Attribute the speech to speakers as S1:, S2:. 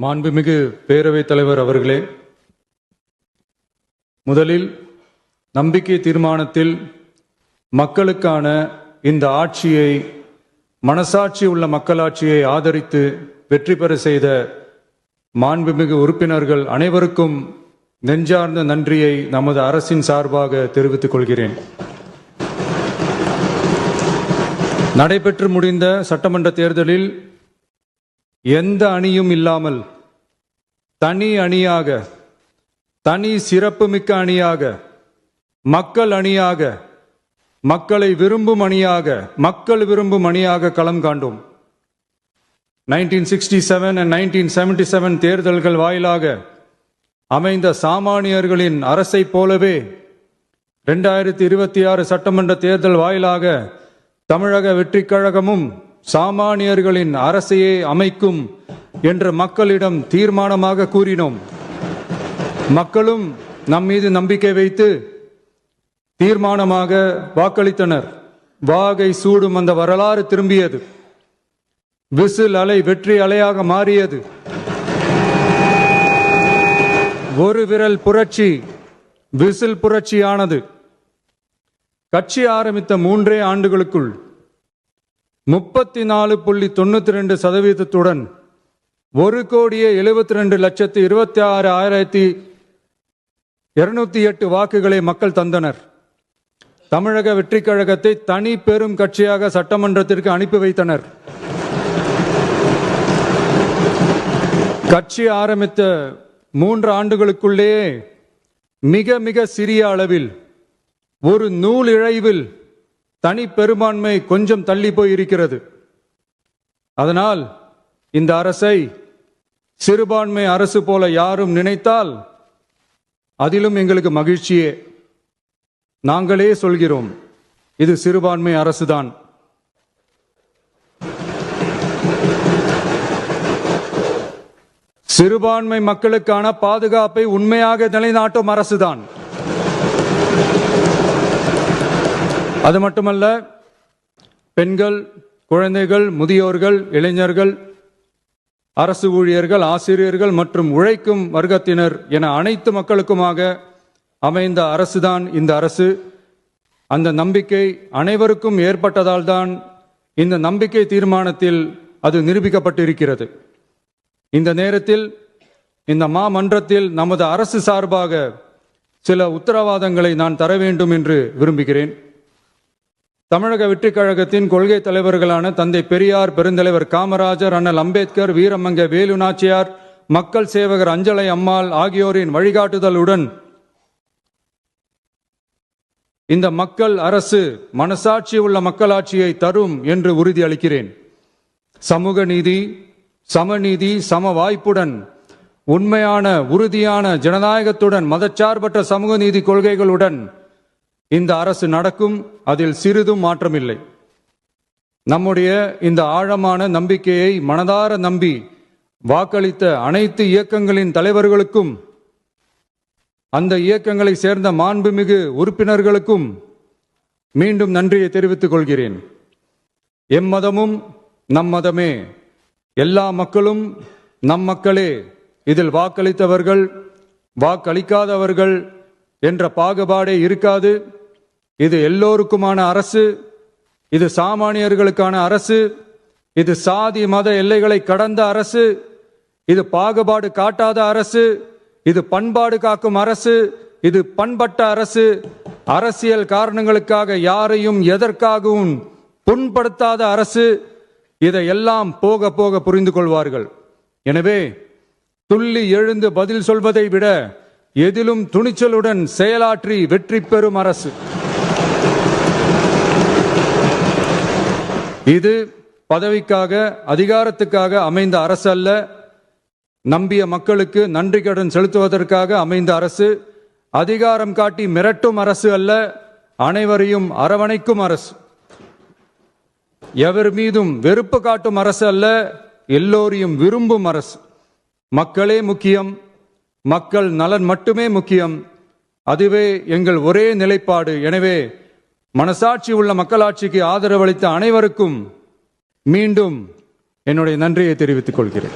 S1: மாண்புமிகு பேரவைத் தலைவர் அவர்களே, முதலில் நம்பிக்கை தீர்மானத்தில் மக்களுக்கான இந்த ஆட்சியை, மனசாட்சி உள்ள மக்களாட்சியை ஆதரித்து வெற்றி பெற செய்த மாண்புமிகு உறுப்பினர்கள் அனைவருக்கும் நெஞ்சார்ந்த நன்றியை நமது அரசின் சார்பாக தெரிவித்துக் கொள்கிறேன். நடைபெற்று முடிந்த சட்டமன்ற தேர்தலில் எந்த அணியும் இல்லாமல் தனி அணியாக, தனி சிறப்புமிக்க அணியாக, மக்கள் அணியாக, மக்களை விரும்பும் அணியாக, மக்கள் விரும்பும் அணியாக களம் காண்டோம். 1967 and 1977 தேர்தல்கள் வாயிலாக அமைந்த சாமானியர்களின் அரசை போலவே 2026 சட்டமன்ற தேர்தல் வாயிலாக தமிழக வெற்றிக் கழகமும் சாமானியர்களின் அரசையே அமைக்கும் என்று மக்களிடம் தீர்மானமாக கூறினோம். மக்களும் நம் மீது நம்பிக்கை வைத்து தீர்மானமாக வாக்களித்தனர். வாகை சூடும் அந்த வரலாறு திரும்பியது. விசில் அலை வெற்றி அலையாக மாறியது. ஒரு விரல் புரட்சி விசில் புரட்சியானது. கட்சி ஆரம்பித்த 3 ஆண்டுகளுக்குள் 34.92% 1,72,26,208 வாக்குகளை மக்கள் தந்தனர். தமிழக வெற்றிக் கழகத்தை தனி பெரும் கட்சியாக சட்டமன்றத்திற்கு அனுப்பி வைத்தனர். கட்சி ஆரம்பித்த 3 ஆண்டுகளுக்குள்ளேயே மிக மிக சிறிய அளவில், ஒரு நூல் இழைவில் தனி பெரும்பான்மை கொஞ்சம் தள்ளி போயிருக்கிறது. அதனால் இந்த அரசை சிறுபான்மை அரசு போல யாரும் நினைத்தால் அதிலும் எங்களுக்கு மகிழ்ச்சியே. நாங்களே சொல்கிறோம், இது சிறுபான்மை அரசுதான். சிறுபான்மை மக்களுக்கான பாதுகாப்பை உண்மையாக நிலைநாட்டும் அரசுதான். அது மட்டுமல்ல, பெண்கள், குழந்தைகள், முதியோர்கள், இளைஞர்கள், அரசு ஊழியர்கள், ஆசிரியர்கள் மற்றும் உழைக்கும் வர்க்கத்தினர் என அனைத்து மக்களுக்குமாக அமைந்த அரசுதான் இந்த அரசு. அந்த நம்பிக்கை அனைவருக்கும் ஏற்பட்டதால் தான் இந்த நம்பிக்கை தீர்மானத்தில் அது நிரூபிக்கப்பட்டிருக்கிறது. இந்த நேரத்தில் இந்த மாமன்றத்தில் நமது அரசு சார்பாக சில உத்தரவாதங்களை நான் தர வேண்டும் என்று விரும்புகிறேன். தமிழக வெற்றிக் கழகத்தின் கொள்கை தலைவர்களான தந்தை பெரியார், பெருந்தலைவர் காமராஜர், அண்ணல் அம்பேத்கர், வீரமங்க வேலு நாச்சியார், மக்கள் சேவகர் அஞ்சலை அம்மாள் ஆகியோரின் வழிகாட்டுதலுடன் இந்த மக்கள் அரசு மனசாட்சி உள்ள மக்களாட்சியை தரும் என்று உறுதி அளிக்கிறேன். சமூக நீதி, சமநீதி, சம வாய்ப்புடன், உண்மையான உறுதியான ஜனநாயகத்துடன், மதச்சார்பற்ற சமூக நீதி கொள்கைகளுடன் இந்த அரசு நடக்கும். அதில் சிறிதும் மாற்றமில்லை. நம்முடைய இந்த ஆழமான நம்பிக்கையை மனதார நம்பி வாக்களித்த அனைத்து இயக்கங்களின் தலைவர்களுக்கும், அந்த இயக்கங்களை சேர்ந்த மாண்புமிகு உறுப்பினர்களுக்கும் மீண்டும் நன்றியை தெரிவித்துக் கொள்கிறேன். எம்மதமும் நம் மதமே, எல்லா மக்களும் நம் மக்களே, இதில் வாக்களித்தவர்கள் வாக்களிக்காதவர்கள் என்ற பாகுபாடே இருக்காது. இது எல்லோருக்குமான அரசு. இது சாமானியர்களுக்கான அரசு. இது சாதி மத எல்லைகளை கடந்த அரசு. இது பாகுபாடு காட்டாத அரசு. இது பண்பாடு காக்கும் அரசு. இது பண்பட்ட அரசு. அரசியல் காரணங்களுக்காக யாரையும் எதற்காகவும் புண்படுத்தாத அரசு. இதையெல்லாம் போக போக புரிந்து கொள்வார்கள். எனவே துள்ளி எழுந்து பதில் சொல்வதை விட எதிலும் துணிச்சலுடன் செயலாற்றி வெற்றி பெறும் அரசு இது. பதவிக்காக, அதிகாரத்துக்காக அமைந்த அரசு அல்ல. நம்பிய மக்களுக்கு நன்றி கடன் செலுத்துவதற்காக அமைந்த அரசு. அதிகாரம் காட்டி மிரட்டும் அரசு அல்ல, அனைவரையும் அரவணைக்கும் அரசு. எவர் மீதும் வெறுப்பு காட்டும் அரசு அல்ல, எல்லோரையும் விரும்பும் அரசு. மக்களே முக்கியம், மக்கள் நலன் மட்டுமே முக்கியம். அதுவே எங்கள் ஒரே நிலைப்பாடு. எனவே மனசாட்சி உள்ள மக்களாட்சிக்கு ஆதரவளித்த அனைவருக்கும் மீண்டும் என்னுடைய நன்றியை தெரிவித்துக் கொள்கிறேன்.